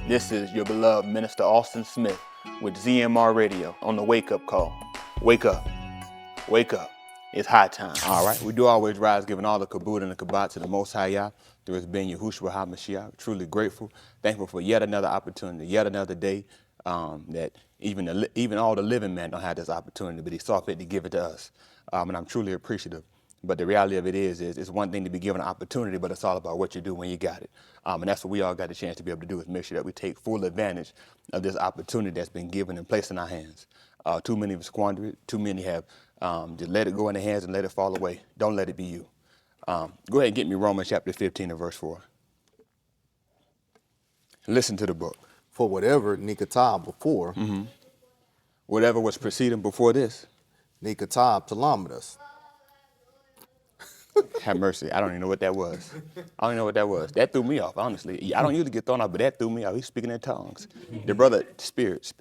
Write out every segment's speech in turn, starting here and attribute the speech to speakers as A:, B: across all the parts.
A: This is your beloved Minister Austin Smith with ZMR Radio on the Wake Up Call. Wake up. Wake up. It's high time. All right. We do always rise, giving all the kabod and the kabat to the Most High Yah. Through his being Yahushua HaMashiach. Truly grateful. Thankful for yet another opportunity, yet another day that even all the living men don't have this opportunity, but he saw fit to give it to us. And I'm truly appreciative. But the reality of it is it's one thing to be given an opportunity, but it's all about what you do when you got it. And that's what we all got a chance to be able to do, is make sure that we take full advantage of this opportunity that's been given and placed in our hands. Too many have squandered it. Too many have just let it go in their hands and let it fall away. Don't let it be you. Go ahead and get me Romans chapter 15 and verse 4. Listen to the book.
B: For whatever Nikatab before,
A: Whatever was preceding before this,
B: Nikatab Talamidas.
A: have mercy. I don't even know what that was. I don't even know what that was. That threw me off, honestly. I don't usually get thrown off, but that threw me off. He's speaking in tongues. The brother, spirit.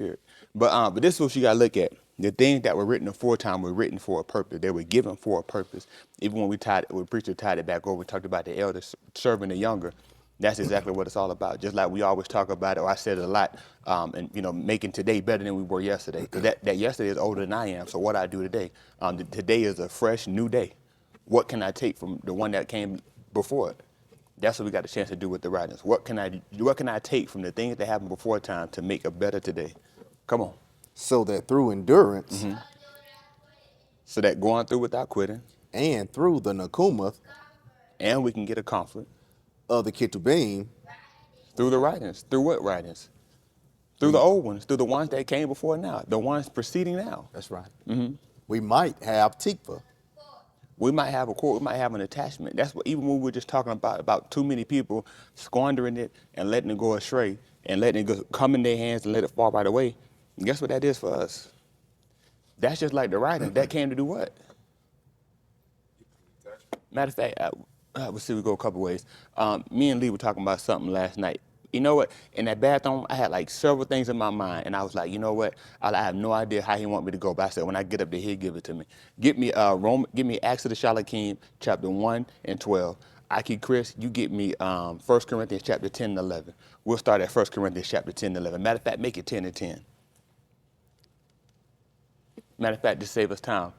A: But this is what you got to look at. The things that were written aforetime were written for a purpose. They were given for a purpose. Even when the preacher tied it back over, we talked about the elders serving the younger. That's exactly what it's all about. Just like we always talk about it, or I said it a lot, and making today better than we were yesterday. Because that yesterday is older than I am. So what I do today, today is a fresh new day. What can I take from the one that came before it? That's what we got a chance to do with the writings. What can I take from the things that happened before time to make a better today? Come on.
B: So that through endurance,
A: So that going through without quitting,
B: and through the Nakumath
A: and we can get a conflict
B: of the Ketubim,
A: through the writings. Through what writings? Through the old ones, through the ones that came before now, the ones preceding now.
B: that's right. We might have Tikva.
A: We might have a core, we might have an attachment. That's what, even when we were just talking about too many people squandering it and letting it go astray and letting it come in their hands and let it fall right away. And guess what that is for us? That's just like the writing. That came to do what? Matter of fact, we'll see, we go a couple ways. Me and Lee were talking about something last night. You know what? In that bathroom, I had like several things in my mind, and I was like, you know what? I have no idea how he want me to go, but I said, when I get up there, he'll give it to me. Give me Acts of the Shalakim, chapter 1 and 12. Aki Chris, you get me 1 Corinthians chapter 10 and 11. We'll start at 1 Corinthians chapter 10 and 11. Matter of fact, make it 10 and 10. Matter of fact, just save us time.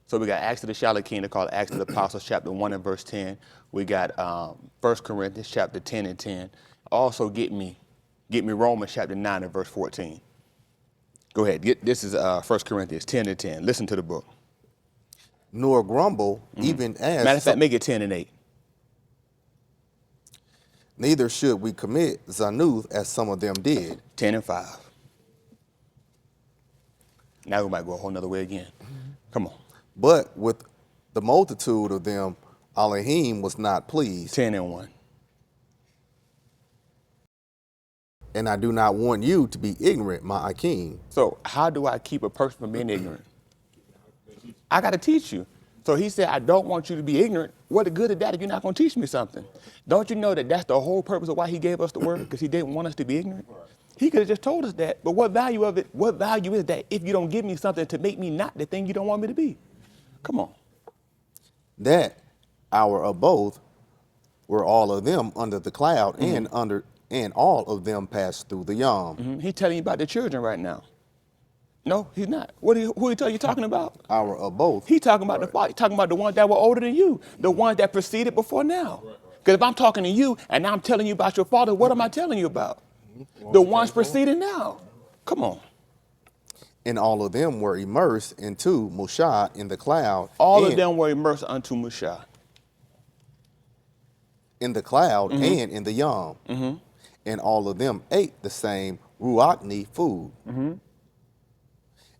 A: So we got Acts of the Shalakim, they call it Acts of the Apostles, chapter 1 and verse 10. We got 1 Corinthians chapter 10 and 10. Also get me Romans chapter 9 and verse 14. Go ahead. This is 1 Corinthians 10 and 10. Listen to the book.
B: Nor grumble, even as...
A: Matter of fact, make it 10 and 8.
B: Neither should we commit Zanuth as some of them did.
A: 10 and 5. Now we might go a whole nother way again. Come on.
B: But with the multitude of them, Elohim was not pleased.
A: 10 and 1.
B: And I do not want you to be ignorant, my Akim.
A: So how do I keep a person from being ignorant? I got to teach you. So he said, I don't want you to be ignorant. What the good of that if you're not going to teach me something? Don't you know that that's the whole purpose of why he gave us the word? Because he didn't want us to be ignorant. He could have just told us that. But what value is that if you don't give me something to make me not the thing you don't want me to be? Come on.
B: That our abode were all of them under the cloud, and all of them passed through the Yam.
A: He's telling you about the children right now. No, he's not. Who are you talking about?
B: Our abode.
A: He's talking about talking about the ones that were older than you, the ones that preceded before now. Because if I'm talking to you and now I'm telling you about your father, what am I telling you about? The ones preceding now. Come on.
B: And all of them were immersed into Mushah in the cloud.
A: All of them were immersed unto Mushah.
B: In the cloud and in the Yam. And all of them ate the same Ruachni food.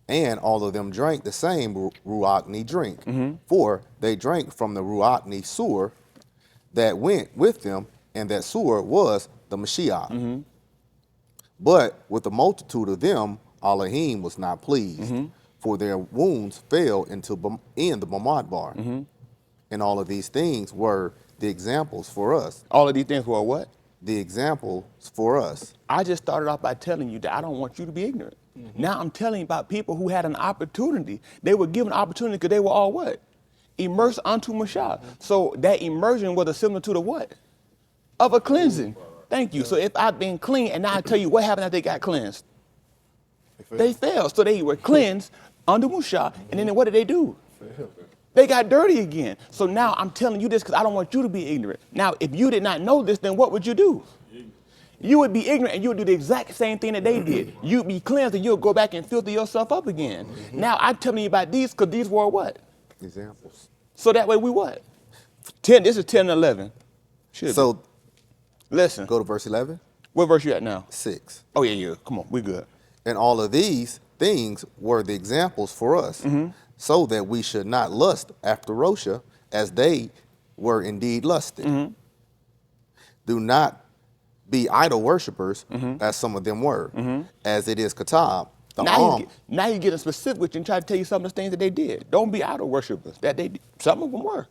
B: And all of them drank the same Ruachni drink. For they drank from the Ruachni sewer that went with them, and that sewer was the Mashiach. But with the multitude of them, Elohim was not pleased, for their wounds fell in the Mamadbar. And all of these things were the examples for us.
A: All of these things were what?
B: The examples for us.
A: I just started off by telling you that I don't want you to be ignorant. Now I'm telling you about people who had an opportunity. They were given opportunity because they were all what? Immersed unto Mashiach. So that immersion was a similitude of what? Of a cleansing. Thank you. So if I've been clean, and now I tell you what happened after they got cleansed. They fell. So they were cleansed under Musha, and then what did they do? They got dirty again. So now I'm telling you this because I don't want you to be ignorant. Now, if you did not know this, then what would you do? You would be ignorant and you would do the exact same thing that they did. You'd be cleansed and you'll go back and filter yourself up again. Now, I'm telling you about these because these were what?
B: Examples.
A: So that way we what? 10, this is 10 and 11.
B: So
A: listen.
B: go to verse 11.
A: What verse you at now?
B: 6.
A: Oh, yeah. Come on, we good.
B: And all of these things were the examples for us, so that we should not lust after Rosha as they were indeed lusted. Do not be idol worshipers, as some of them were, as it is Katab.
A: Now you're getting specific with you and try to tell you some of the things that they did. Don't be idol worshipers. That they did. Some of them were.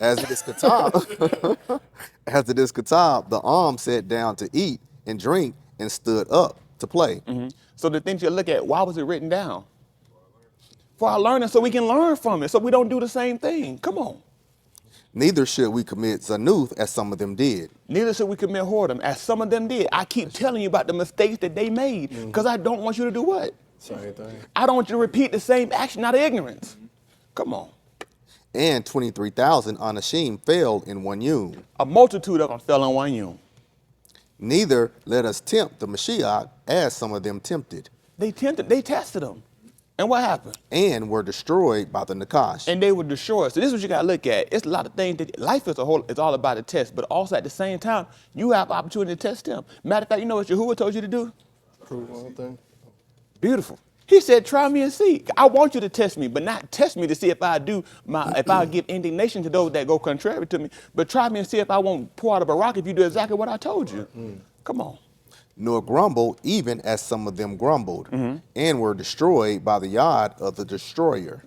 B: As it is Katab, as it is Katab, the sat down to eat and drink and stood up to play.
A: So the things you look at, why was it written down? For our learning, so we can learn from it, so we don't do the same thing. Come on.
B: Neither should we commit zanuth as some of them did.
A: Neither should we commit whoredom as some of them did. I keep telling you about the mistakes that they made because I don't want you to do what?
C: Same thing.
A: I don't want you to repeat the same action out of ignorance. Come on.
B: And 23,000 Anashim fell in one yom.
A: A multitude of them fell in one yom.
B: Neither let us tempt the Mashiach as some of them tempted.
A: They tested them. And what happened?
B: And were destroyed by the Nakash.
A: And they were destroyed. So this is what you got to look at. It's a lot of things that life is all about a test, but also at the same time, you have opportunity to test them. Matter of fact, you know what Yahuah told you to do?
C: Prove one thing.
A: Beautiful. He said, try me and see. I want you to test me, but not test me to see if I give indignation to those that go contrary to me, but try me and see if I won't pour out of a rock if you do exactly what I told you. Come on.
B: Nor grumble, even as some of them grumbled, and were destroyed by the yad of the destroyer.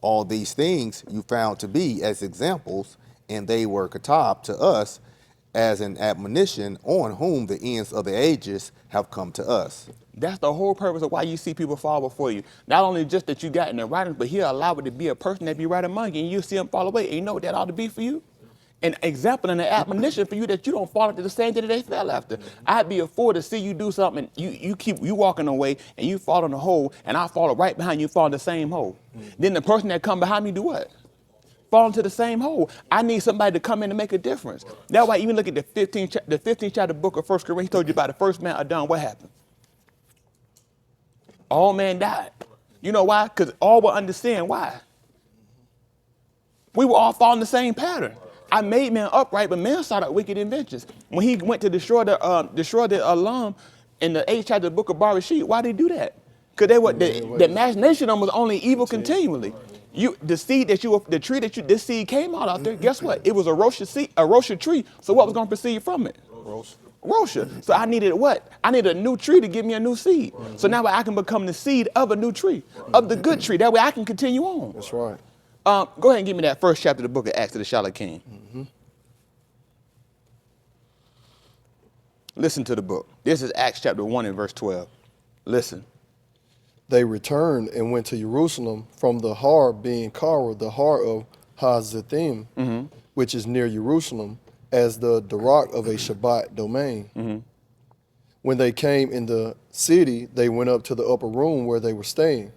B: All these things you found to be as examples, and they were katab to us as an admonition on whom the ends of the ages have come to us.
A: That's the whole purpose of why you see people fall before you. Not only just that you got in the writings, but he'll allow it to be a person that be right among you, and you see him fall away. And you know what that ought to be for you? An example and an admonition for you that you don't fall into the same thing that they fell after. I'd be a fool to see you do something, you walking away and you fall in the hole, and I fall right behind you, fall in the same hole. Then the person that come behind me do what? Fall into the same hole. I need somebody to come in and make a difference. That's why even look at the 15th chapter book of 1 Corinthians, he told you about the first man Adam, what happened? All men died. You know why? Because all will understand why. We were all following the same pattern. I made man upright, but man sought out wicked inventions. When he went to destroy the alarm in the 8th chapter of the book of Barashit, why did he do that? Because the imagination of them was only evil continually. This seed that this seed came out there, guess what? It was a Rosha tree. So what was going to proceed from it? Rosha. So I needed what? I needed a new tree to give me a new seed. So now I can become the seed of a new tree, of the good tree. That way I can continue on.
C: That's right.
A: Go ahead and give me that first chapter of the book of Acts of the Sharath King. Listen to the book. This is Acts chapter 1 and verse 12. Listen.
C: They returned and went to Jerusalem from the Har being Kara, the Har of Hazethim, which is near Jerusalem, as the Darak of a Shabbat domain. When they came in the city, they went up to the upper room where they were staying.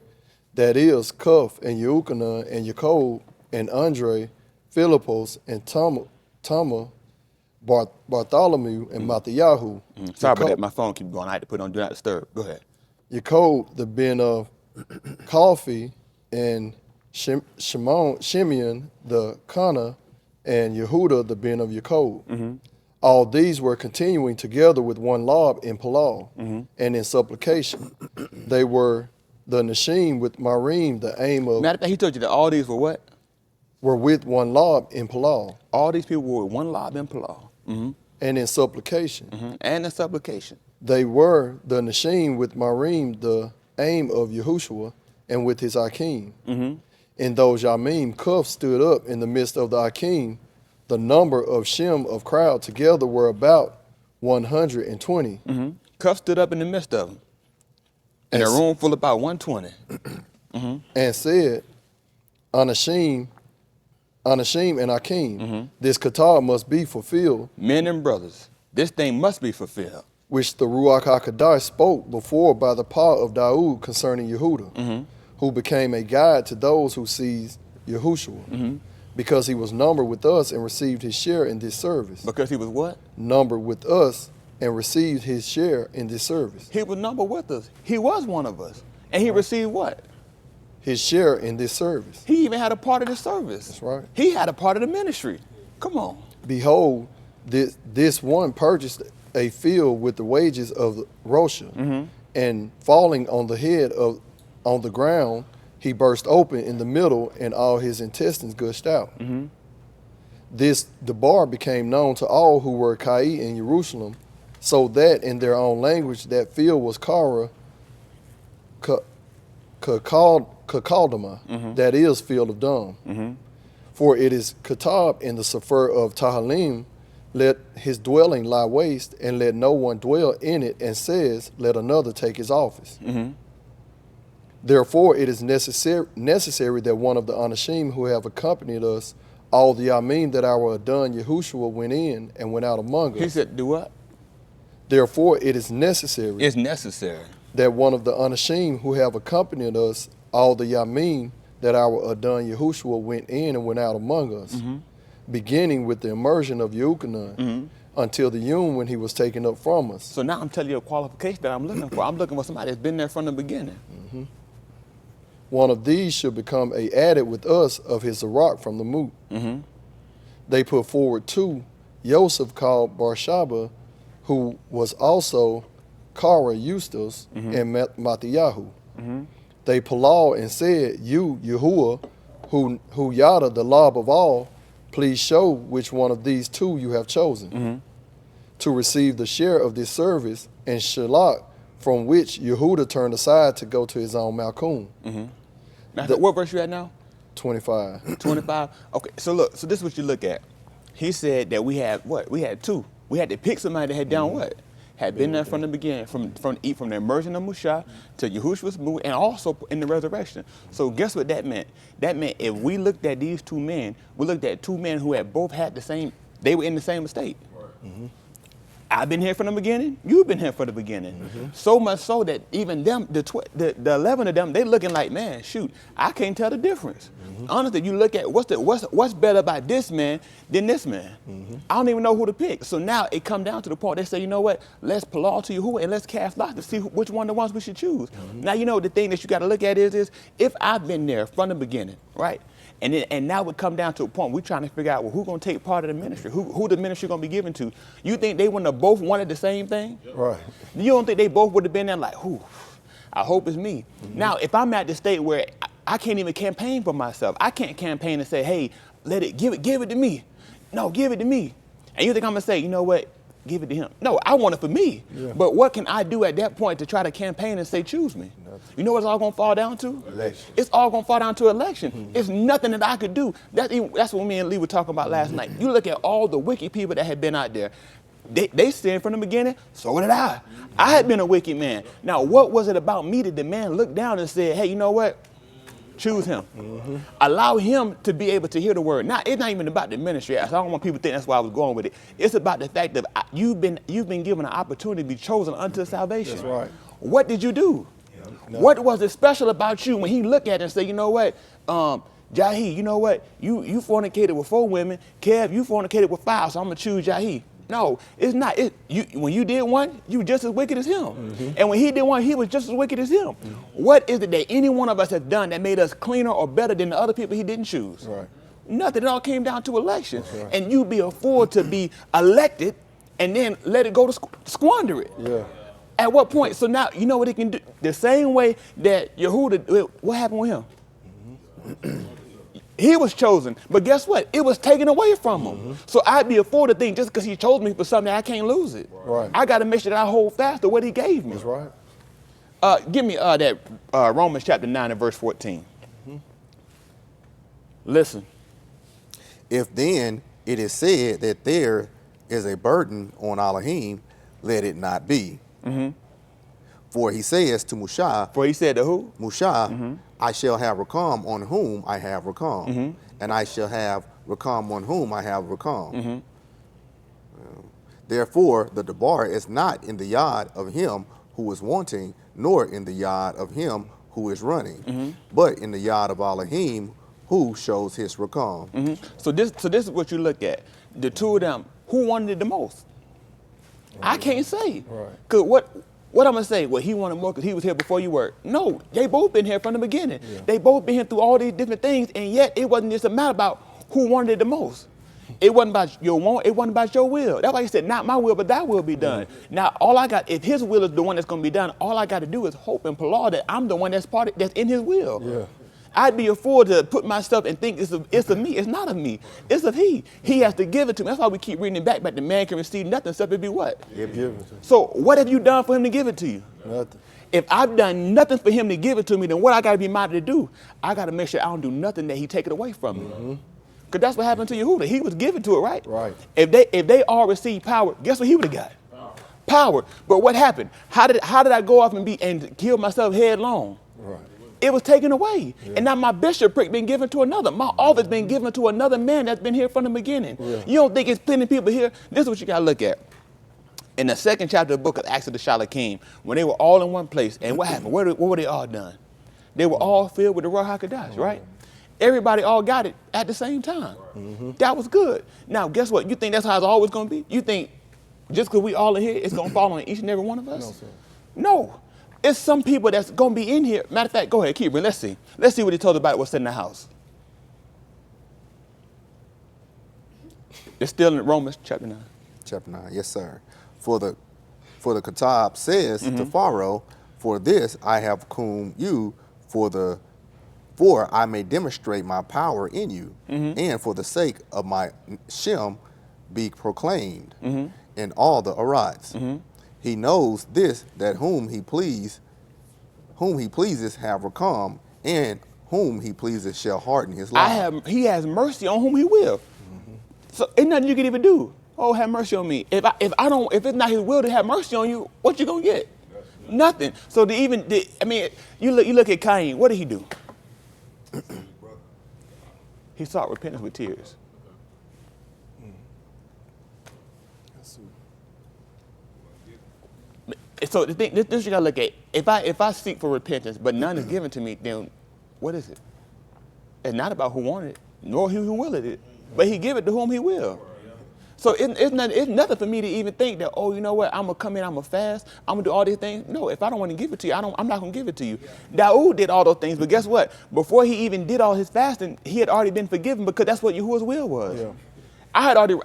C: That is, Cuff and Euchanan and Jacob and Andre, Philippos and Thomas, Bartholomew and Matthiyahu.
A: Sorry about that. My phone keeps going. I had to put it on Do Not Disturb. Go ahead.
C: Jacob, the ben of Coffee, and Shimeon, the Kana, and Yehuda, the ben of Jacob. All these were continuing together with one lob in Palau and in supplication. They were the Nashim with Marim, the aim of...
A: Matter of fact, he told you that all these were what?
C: Were with one lob in Palau.
A: All these people were with one lob in Palau.
C: And in supplication.
A: And in supplication.
C: They were the Nashim with Marim, the aim of Yahushua, and with his Akim. In those Yamim, Cuff stood up in the midst of the Akim. The number of Shem of crowd together were about 120.
A: Cuff stood up in the midst of them. In a room full of about 120.
C: And said, Anashim and Akim, this katar must be fulfilled,
A: Men and brothers, this thing must be fulfilled.
C: which the Ruach HaKodesh spoke before by the power of Daud concerning Yehuda, who became a guide to those who seized Yahushua, because he was numbered with us and received his share in this service.
A: Because he was what?
C: Numbered with us and received his share in this service.
A: He was numbered with us. He was one of us. And he received what?
C: His share in this service.
A: He even had a part of the service.
C: That's right.
A: He had a part of the ministry. Come on.
C: Behold, this one purchased a field with the wages of Rosha, and falling on the head on the ground, he burst open in the middle, and all his intestines gushed out. The bar became known to all who were Kai in Jerusalem, so that in their own language that field was Kara Kakaldama, that is, field of dung. For it is Katab in the Sefer of Tahalim, let his dwelling lie waste, and let no one dwell in it, and says, let another take his office. Therefore it is necessary that one of the Anashim who have accompanied us, all the Yamin that our Adon Yahushua went in and went out among us.
A: He said, do what?
C: Therefore it is necessary
A: It's necessary.
C: that one of the Anashim who have accompanied us, all the Yamin that our Adon Yahushua went in and went out among us, beginning with the immersion of Yehukanan, until the Yom when he was taken up from us.
A: So now I'm telling you a qualification that I'm looking for. I'm looking for somebody that's been there from the beginning.
C: One of these should become a added with us of his Zarok from the Moot. They put forward two, Yosef called Barshaba, who was also Kara Eustace and Mattiyahu. They Palal and said, you, Yahuah, who Yada, the Lob of all, please show which one of these two you have chosen to receive the share of this service, and Shalak, from which Yehuda turned aside to go to his own Malkum.
A: Now, what verse you at now?
C: 25.
A: 25? Okay, so look, so this is what you look at. He said that we had what? We had two. We had to pick somebody that had done what? Had been there from the beginning, from the immersion of Musha to Yahushua's move, and also in the resurrection. So guess what that meant? That meant if we looked at these two men, we looked at two men who had both had the same, they were in the same estate. I've been here from the beginning, you've been here from the beginning. So much so that even them, the 11 of them, they looking like, man, shoot, I can't tell the difference. Honestly, you look at what's better about this man than this man. I don't even know who to pick. So now it come down to the point, they say, you know what, let's pull all to Yahuah and let's cast lots to see which one of the ones we should choose. Now, you know, the thing that you got to look at is if I've been there from the beginning, right? And now it come down to a point we're trying to figure out, well, who's going to take part of the ministry? Who the ministry going to be given to? You think they wouldn't have both wanted the same thing?
C: Right.
A: You don't think they both would have been there like, whew, I hope it's me. Now, if I'm at the state where I can't even campaign for myself, I can't campaign and say, hey, give it to me. No, give it to me. And you think I'm going to say, you know what, give it to him. No, I want it for me. Yeah. But what can I do at that point to try to campaign and say, choose me? Nothing. You know what it's all going to fall down to?
B: Election.
A: It's all going to fall down to election. It's nothing that I could do. That's what me and Lee were talking about last night. You look at all the wicked people that had been out there. They sinned from the beginning, so did I. I had been a wicked man. Now, what was it about me that the man looked down and said, hey, you know what? Choose him. Allow him to be able to hear the word. Now, it's not even about the ministry. I don't want people to think that's why I was going with it. It's about the fact that you've been given an opportunity to be chosen unto salvation.
C: That's right.
A: What did you do? No. What was it special about you when he looked at it and said, you know what, Jahi, you know what, you fornicated with 4 women. Kev, you fornicated with 5, so I'm going to choose Jahi. No, it's not. When you did one, you were just as wicked as him. And when he did one, he was just as wicked as him. What is it that any one of us has done that made us cleaner or better than the other people he didn't choose?
C: Right.
A: Nothing. It all came down to election. Right. And you be afforded to be elected and then let it go to squander it.
C: Yeah.
A: At what point? So now, you know what it can do? The same way that Yehuda, what happened with him? He was chosen, but guess what? It was taken away from him. So I'd be afforded to think just because he chose me for something, I can't lose it.
C: Right.
A: I got to make sure that I hold fast to what he gave me.
C: That's right.
A: Give me that Romans chapter 9 and verse 14. Listen.
B: If then it is said that there is a burden on Elohim, let it not be. For he says to Musha.
A: For he said to who?
B: Musha, I shall have Rakam on whom I have Rakam, and I shall have Rakam on whom I have Rakam. Therefore, the debar is not in the yard of him who is wanting, nor in the yard of him who is running, but in the yard of Elohim who shows his Rakam.
A: So this is what you look at. The two of them, who wanted it the most? I can't say.
C: Right.
A: Cause what I'm gonna say? Well, he wanted more because he was here before you were. No, they both been here from the beginning.
C: Yeah.
A: They both been here through all these different things, and yet it wasn't just a matter about who wanted it the most. It wasn't about your want. It wasn't about your will. That's why he said, "Not my will, but thy will be done." Now, all I got, if his will is the one that's gonna be done, all I got to do is hope and palaw that I'm the one that's that's in his will.
C: Yeah.
A: I'd be a fool to put myself and think it's of me. It's not of me. It's of he. He has to give it to me. That's why we keep reading it back. But the man can receive nothing except it be what?
C: Give it to
A: So what have you done for him to give it to you?
C: nothing.
A: If I've done nothing for him to give it to me, then what I got to be minded to do? I got to make sure I don't do nothing that he take it away from me. Because that's what happened to Yahuah. He was given to it, right?
C: Right.
A: If they all received power, guess what he would have got? Power. But what happened? How did I go off and kill myself headlong?
C: Right.
A: It was taken away. And now my bishopric been given to another. My office been given to another man that's been here from the beginning.
C: Yeah.
A: You don't think it's plenty of people here? This is what you got to look at. In the second chapter of the book of Acts of the Shalakim, when they were all in one place, and what happened? What were they all done? They were all filled with the Ruach HaKodesh, right? Everybody all got it at the same time. That was good. Now, guess what? You think that's how it's always going to be? You think just because we all in here, it's going to fall on each and every one of us?
C: No, sir.
A: No. It's some people that's going to be in here. Matter of fact, go ahead, keep reading. Let's see. Let's see what he told about what's in the house. It's still in Romans chapter 9.
B: Chapter 9, yes, sir. For the Katab says to Pharaoh, for this I have come you for I may demonstrate my power in you, and for the sake of my Shem be proclaimed in all the Arats. He knows this, that whom he pleases have Rakam, and whom he pleases shall harden his life.
A: He has mercy on whom he will. So ain't nothing you can even do. Oh, have mercy on me. If it's not his will to have mercy on you, what you gonna get? Nothing. So you look at Cain. What did he do? He sought repentance with tears. So the thing, this you gotta look at. If I seek for repentance, but none is given to me, then what is it? It's not about who wanted it, nor who willed it, but he give it to whom he will. So it's nothing for me to even think that, oh, you know what, I'm gonna come in, I'm gonna fast, I'm gonna do all these things. No, if I don't want to give it to you, I'm not gonna give it to you. Daoud did all those things, but guess what? Before he even did all his fasting, he had already been forgiven because that's what Yahuwah's will was.
C: Yeah.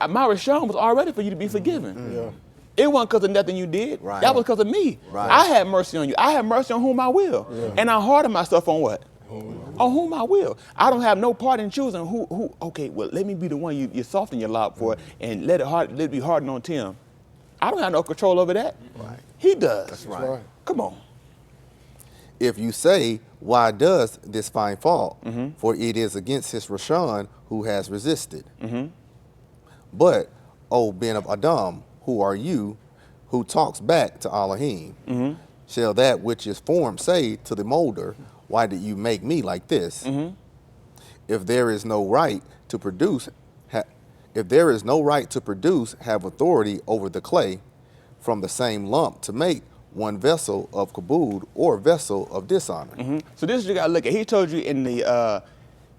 A: My Rishon was already for you to be forgiven.
C: Yeah.
A: It wasn't because of nothing you did.
B: Right.
A: That was because of me.
B: Right.
A: I had mercy on you. I have mercy on whom I will.
C: Yeah.
A: And I harden myself on what? On whom I will. I don't have no part in choosing who okay, well, let me be the one you soften your lob for and let it be hardened on Tim. I don't have no control over that.
B: Right.
A: He does.
B: That's
C: That's
B: right.
C: right.
A: Come on.
B: If you say, why does this find fault? For it is against his Rashon who has resisted. But, O Ben of Adam, who are you, who talks back to Elohim? Shall that which is formed say to the molder, why did you make me like this? If there is no right to produce, have authority over the clay from the same lump to make one vessel of kabod or vessel of dishonor.
A: So this is what you gotta look at. He told you in the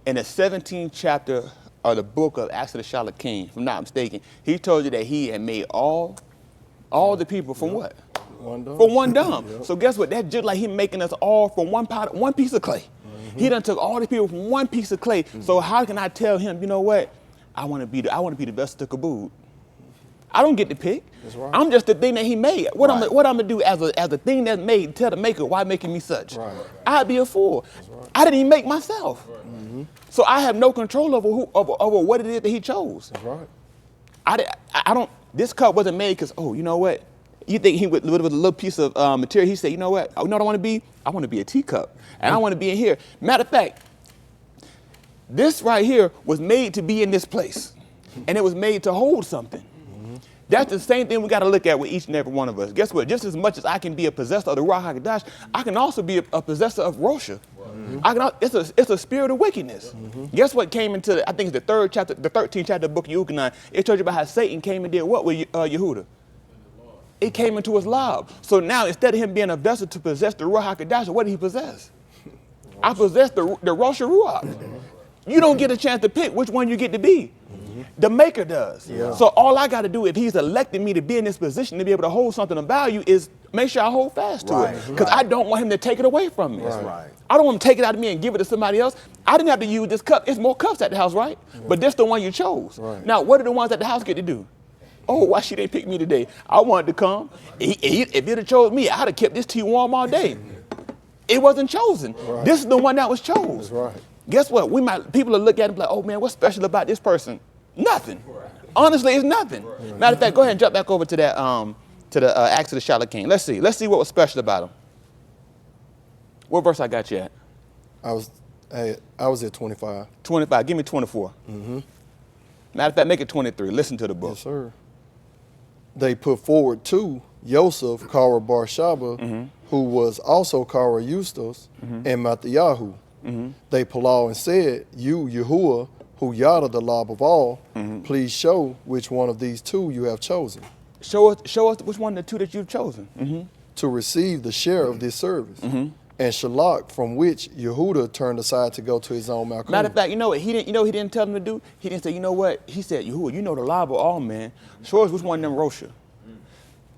A: 17th chapter of the book of Acts of the Shalakim, if I'm not mistaken, he told you that he had made all the people from what?
C: One dumb.
A: From one dumb.
C: Yep.
A: So guess what? That's just like him making us all from one piece of clay. He done took all the people from one piece of clay. So how can I tell him, you know what? I want to be the vessel to kabod. I don't get to pick.
C: That's right.
A: I'm just the thing that he made. What
B: Right.
A: I'm gonna do as a thing that's made, tell the maker, why making me such?
C: Right.
A: I'd be a fool. I didn't even make myself. So I have no control over over what it is that he chose.
C: That's right.
A: I don't. This cup wasn't made because, oh, you know what? You think he with a little piece of material? He said, you know what? Oh, you know what I want to be? I want to be a teacup, and I want to be in here. Matter of fact, this right here was made to be in this place, and it was made to hold something. That's the same thing we got to look at with each and every one of us. Guess what? Just as much as I can be a possessor of the Ruach HaKodesh, I can also be a possessor of Rosha. It's a spirit of wickedness. Guess what came into, I think it's the 13th chapter of the book of Yahuah. It told you about how Satan came and did what with Yahudah? It came into his lab. So now instead of him being a vessel to possess the Ruach HaKodesh, what did he possess? I possess the Rosh Ruach. You don't get a chance to pick which one you get to be. The maker does. Yeah. So all I got to do, if he's elected me to be in this position to be able to hold something of value, is make sure I hold fast to it. Because I don't want him to take it away from me.
B: That's right.
A: I don't want him to take it out of me and give it to somebody else. I didn't have to use this cup. It's more cups at the house, right? But this the one you chose. Right. Now, what do the ones at the house get to do? Oh, why should they pick me today? I wanted to come. If it had chose me, I'd have kept this tea warm all day. It wasn't chosen. Right. This is the one that was chosen. That's right. Guess what? People will look at it and be like, oh man, what's special about this person? Nothing. Honestly, it's nothing. Matter of fact, go ahead and jump back over to that to the Acts of the Sharath King. Let's see what was special about him. What verse I got you at?
C: I was at 25.
A: 25. Give me 24. Matter of fact, make it 23. Listen to the book.
C: Yes, sir. They put forward to Yosef, Kara Bar Shaba, who was also Kara Eustace, and Mattheyahu. They Palau and said, you, Yahuah, who Yada the Lob of all, please show which one of these two you have chosen.
A: Show us which one of the two that you've chosen.
C: To receive the share of this service. And Shalak, from which Yehudah turned aside to go to his own Malcolm.
A: Matter of fact, you know what he didn't tell them to do? He didn't say, you know what? He said, Yahuah, you know the Lob of all, man. Show us which one of them Rosha.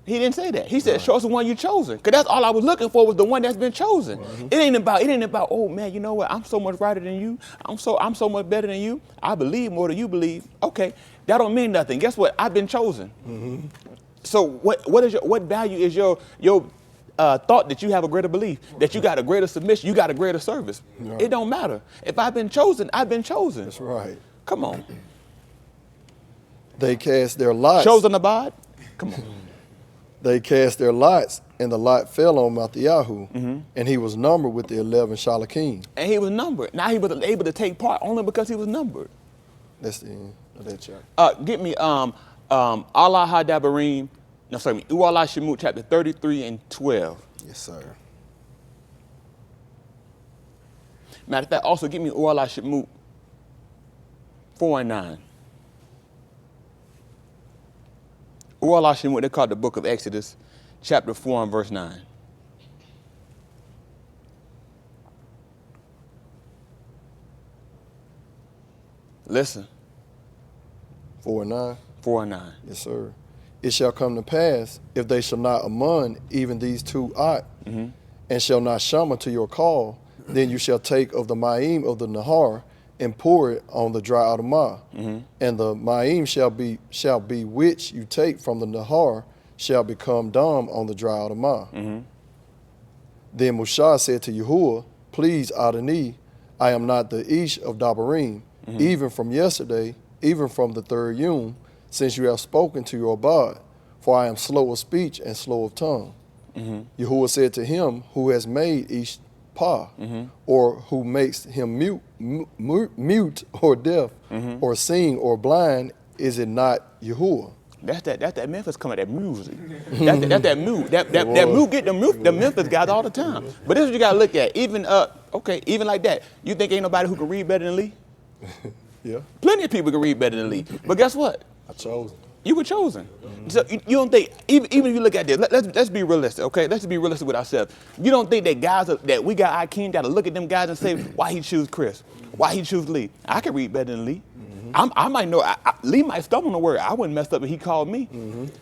A: He didn't say that. He said, show us the one you chosen. Because that's all I was looking for, was the one that's been chosen. It ain't about, oh man, you know what? I'm so much brighter than you. I'm so much better than you. I believe more than you believe. Okay, that don't mean nothing. Guess what? I've been chosen. So what value is your thought that you have a greater belief, that you got a greater submission, you got a greater service? Right. It don't matter. If I've been chosen, I've been chosen.
C: That's right.
A: Come on.
C: They cast their lots.
A: Chosen abide? Come on.
C: They cast their lots, and the lot fell on Mattheyahu, and he was numbered with the 11 Shalakim.
A: And he was numbered. Now he was able to take part only because he was numbered.
C: That's the end of that chapter.
A: Get me Allah Hadabarim, U'Allah Shemut, chapter 33 and 12.
C: Yes, sir.
A: Matter of fact, also give me U'Allah Shemut 4 and 9. U'Allah Shemut, they call it the book of Exodus, chapter 4 and verse 9. Listen.
C: 4 and 9?
A: 4 and 9.
C: Yes, sir. It shall come to pass, if they shall not among even these two ought, and shall not shama to your call, then you shall take of the ma'im of the nahar, and pour it on the dry Adamah. And the ma'im shall be which you take from the nahar shall become dumb on the dry Adamah. Then Mushah said to Yahuah, please, Adoni, I am not the Ish of Dabarim, even from yesterday, even from the third Yom, since you have spoken to your Abad, for I am slow of speech and slow of tongue. Yahuah said to him who has made Ish Pa, or who makes him mute or deaf, or seeing or blind, is it not Yahuah?
A: That's that Memphis coming, that music. That's that mood. That mood get the Memphis guys all the time. But this is what you gotta look at. Even even like that. You think ain't nobody who can read better than Lee?
C: Yeah.
A: Plenty of people can read better than Lee. But guess what?
C: I chose.
A: You were chosen. So you don't think, even if you look at this, let's be realistic, okay? Let's be realistic with ourselves. You don't think that that we got our king that to look at them guys and say, why he choose Chris? Why he choose Lee? I can read better than Lee. I might know, Lee might stumble on a word. I wouldn't mess up if he called me.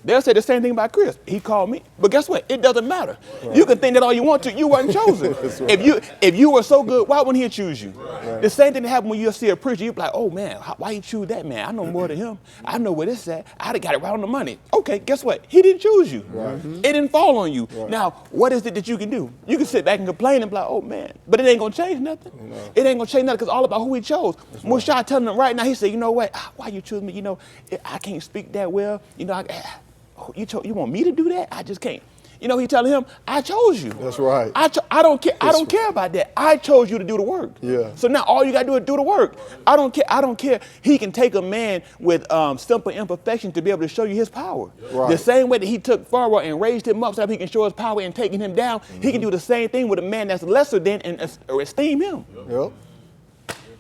A: They'll say the same thing about Chris. He called me. But guess what? It doesn't matter. Right. You can think that all you want to. You weren't chosen. Right. If you were so good, why wouldn't he choose you? Right. The same thing that happened when you see a preacher. You be like, oh man, why he choose that man? I know more than him. I know where this at. I'd have got it right on the money. Okay, guess what? He didn't choose you. Right. It didn't fall on you. Right. Now, what is it that you can do? You can sit back and complain and be like, oh man, but it ain't gonna change nothing. No. It ain't gonna change nothing because all about who he chose. Mushah telling him right now, he said, you know what? Why you choose me? You know, I can't speak that well. You know, you want me to do that? I just can't. You know, he telling him, I chose you.
C: That's right.
A: I don't care. I don't care about that. I chose you to do the work.
C: Yeah.
A: So now all you gotta do is do the work. I don't care. I don't care. He can take a man with simple imperfection to be able to show you his power.
C: Right.
A: The same way that he took Pharaoh and raised him up so that he can show his power in taking him down, he can do the same thing with a man that's lesser than and esteem him.
C: Yep.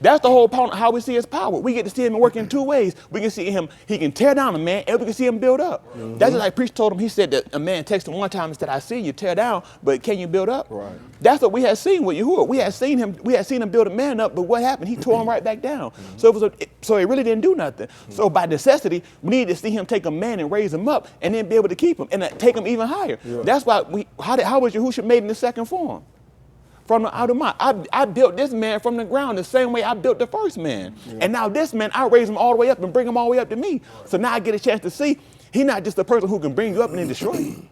A: That's the whole point of how we see his power. We get to see him work in two ways. We can see him, he can tear down a man, and we can see him build up. That's just like Priest told him, he said that a man texted him one time and said, I see you tear down, but can you build up?
C: Right.
A: That's what we had seen with Yahuah. We had seen him build a man up, but what happened? He tore him right back down. So it really didn't do nothing. So by necessity, we need to see him take a man and raise him up and then be able to keep him and take him even higher. Yeah. That's why how was Yahusha made in the second form? From the out of mind. I built this man from the ground the same way I built the first man. Yeah. And now this man, I raise him all the way up and bring him all the way up to me. So now I get a chance to see he's not just the person who can bring you up and then destroy you.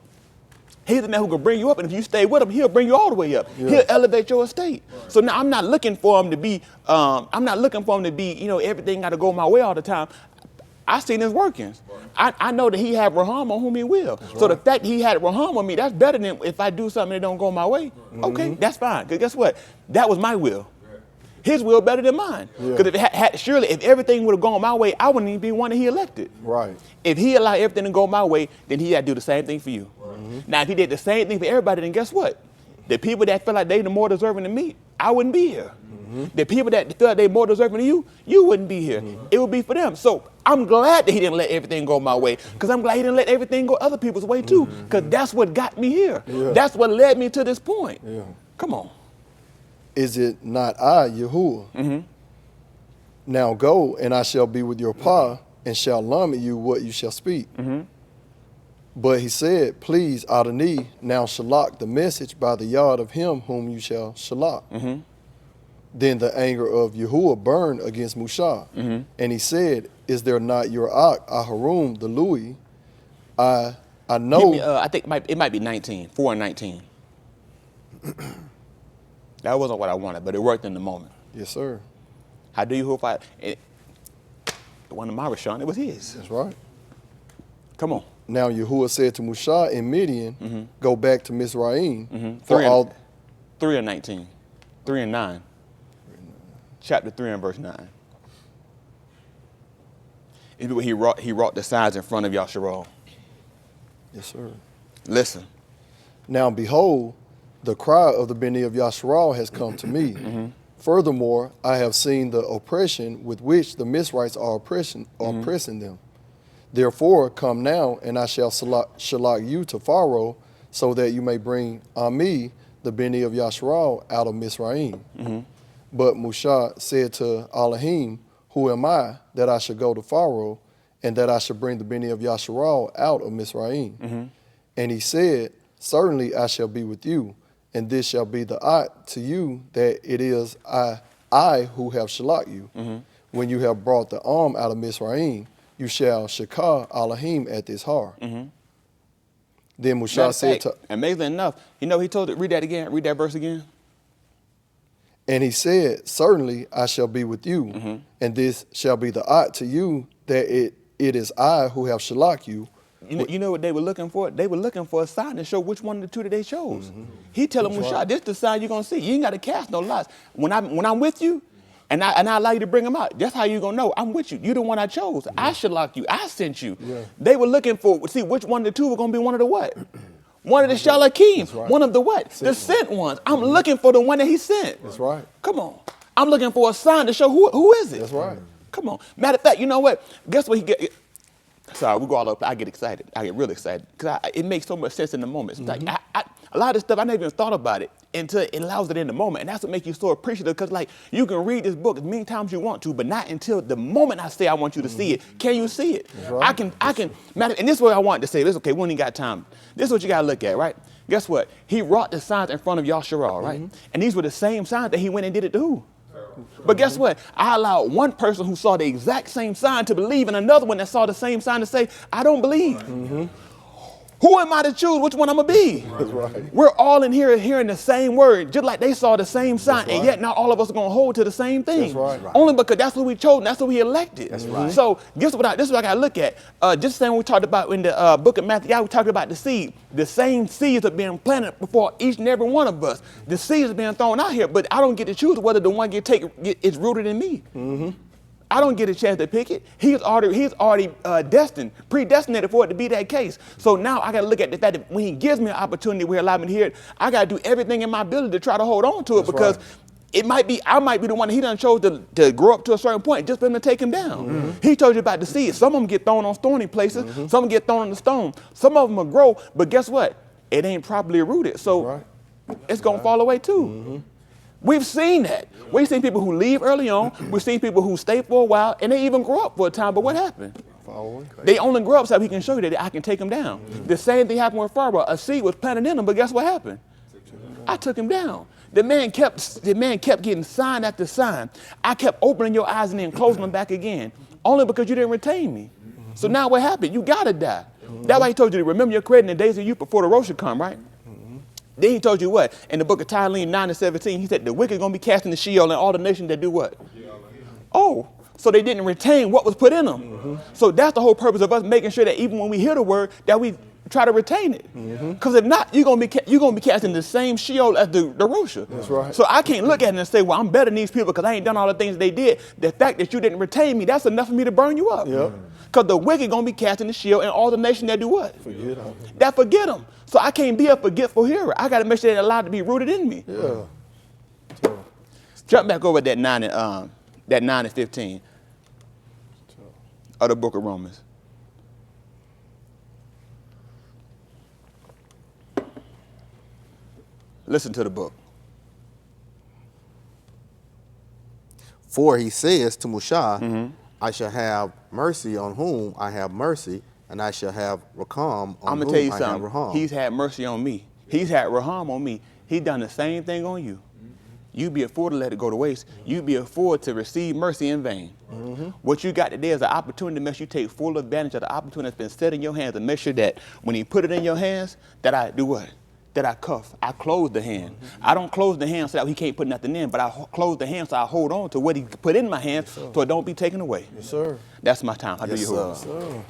A: He's the man who can bring you up, and if you stay with him, he'll bring you all the way up. Yeah. He'll elevate your estate. So now I'm not looking for him to be, you know, everything got to go my way all the time. I seen his workings. I know that he had Raham on whom he will. That's so right. The fact that he had Raham on me, that's better than if I do something that don't go my way. Okay, that's fine. Because guess what? That was my will. His will better than mine. Because if everything would have gone my way, I wouldn't even be one that he elected.
C: Right.
A: If he allowed everything to go my way, then he had to do the same thing for you. Now, if he did the same thing for everybody, then guess what? The people that feel like they're more deserving than me, I wouldn't be here. The people that feel like they're more deserving than you wouldn't be here. It would be for them. So I'm glad that he didn't let everything go my way, because I'm glad he didn't let everything go other people's way too, because that's what got me here. Yeah. That's what led me to this point. Yeah. Come on.
C: Is it not I, Yahuah? Now go, and I shall be with your pa, and shall learn you what you shall speak. But he said, please, Adonai, now shalak the message by the yard of him whom you shall shalak. Then the anger of Yahuah burned against Musha. And he said, is there not your Ak, Aharum, the Louis? I know.
A: I think it might be 19, 4 and 19. That wasn't what I wanted, but it worked in the moment.
C: Yes, sir.
A: How do you hope it wasn't my Rashawn, it was his.
C: That's right.
A: Come on.
C: Now Yahuah said to Musha in Midian, go back to Mizraim.
A: 3 and 19. 3 and 9. Chapter 3 and verse 9. He wrought the signs in front of Yahusha.
C: Yes, sir.
A: Listen.
C: Now behold, the cry of the Beni of Yahusha has come to me. Furthermore, I have seen the oppression with which the Mizrites are oppressing them. Therefore, come now, and I shall shalak you to Pharaoh, so that you may bring on me the Beni of Yahusha out of Mizraim. But Musha said to Elohim, who am I that I should go to Pharaoh, and that I should bring the Beni of Yahusha out of Mizraim? And he said, certainly I shall be with you, and this shall be the odd to you, that it is I who have shalak you. When you have brought the arm out of Mizraim, you shall shakar Elohim at this har. Then Musha said to...
A: Amazingly enough, you know, he told it, read that verse again.
C: And he said, certainly I shall be with you, and this shall be the odd to you, that it is I who have shalak you.
A: You know what they were looking for? They were looking for a sign to show which one of the two that they chose. He tell them, Musha, this is the sign you're going to see. You ain't got to cast no lots. When I'm with you, and I allow you to bring them out, that's how you're going to know I'm with you. You're the one I chose. I shalak you. I sent you. They were looking for, see, which one of the two were going to be one of the what? One of the Shalakim, right. One of the what? The sent ones. I'm looking for the one that he sent.
C: That's right.
A: Come on. I'm looking for a sign to show who is it.
C: That's right.
A: Come on. Matter of fact, you know what? Guess what he get? Sorry, we go all up. I get excited. I get really excited because it makes so much sense in the moment. It's like a lot of stuff I never even thought about it until it allows it in the moment, and that's what makes you so appreciative. Because like you can read this book as many times you want to, but not until the moment I say I want you to see it. Can you see it? Right. I can. Matter. And this is what I wanted to say. This okay. We ain't got time. This is what you gotta look at, right? Guess what? He wrought the signs in front of Yahusha, right? And these were the same signs that he went and did it to who? But guess what? I allowed one person who saw the exact same sign to believe, and another one that saw the same sign to say, I don't believe. Who am I to choose which one I'm going to be?
C: That's right.
A: We're all in here hearing the same word, just like they saw the same sign, and yet not all of us are going to hold to the same thing.
C: That's right.
A: Only because that's who we chose, and that's who we elected.
B: That's right.
A: So this is what I got to look at. Just the same we talked about in the book of Matthew, we talked about the seed. The same seeds are being planted before each and every one of us. The seeds are being thrown out here, but I don't get to choose whether the one is rooted in me. I don't get a chance to pick it. He's already predestinated for it to be that case. So now I got to look at the fact that when he gives me an opportunity where he allows me to hear it, I got to do everything in my ability to try to hold on to it, because I might be the one that he done chose to grow up to a certain point just for him to take him down. He told you about the seeds. Some of them get thrown on stony places. Some of them get thrown on the stone. Some of them will grow, but guess what? It ain't properly rooted. So it's going to fall away too. We've seen that. We've seen people who leave early on. We've seen people who stay for a while, and they even grow up for a time. But what happened? They only grow up so he can show you that I can take them down. The same thing happened with Pharaoh. A seed was planted in him, but guess what happened? I took him down. The man kept getting sign after sign. I kept opening your eyes and then closing them back again, only because you didn't retain me. So now what happened? You gotta die. That's why he told you to remember your credit in the days of youth before the Rosh should come, right? Then he told you what? In the book of Tyleen 9:17, he said the wicked are going to be cast into Sheol, and all the nations that do what? Oh, so they didn't retain what was put in them. So that's the whole purpose of us making sure that even when we hear the word, that we try to retain it. Because if not, you're going to be cast in the same Sheol as the Rosha.
C: That's right.
A: So I can't look at it and say, well, I'm better than these people because I ain't done all the things they did. The fact that you didn't retain me, that's enough for me to burn you up. Because the wicked going to be cast in the Sheol, and all the nations that do what? Forget them. So I can't be a forgetful hearer. I got to make sure they're allowed to be rooted in me. Jump back over that 9 and 15 of the book of Romans. Listen to the book.
B: For he says to Musha, I shall have mercy on whom I have mercy, and I shall have Raham on
A: I'm
B: whom
A: going to tell you
B: I have
A: something.
B: Raham.
A: He's had mercy on me. He's had Raham on me. He done the same thing on you. You be a fool to let it go to waste. You be a fool to receive mercy in vain. What you got today is an opportunity to make sure you take full advantage of the opportunity that's been set in your hands, and make sure that when he put it in your hands, that I do what? That I cuff. I close the hand. I don't close the hand so that he can't put nothing in, but I close the hand so I hold on to what he put in my hands so it don't be taken away.
C: Yes, sir.
A: That's my time. I do
B: Yes,
A: Yahuah.
B: sir.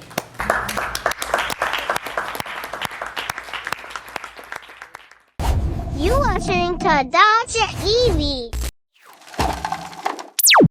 D: You are listening to Dr. Evie.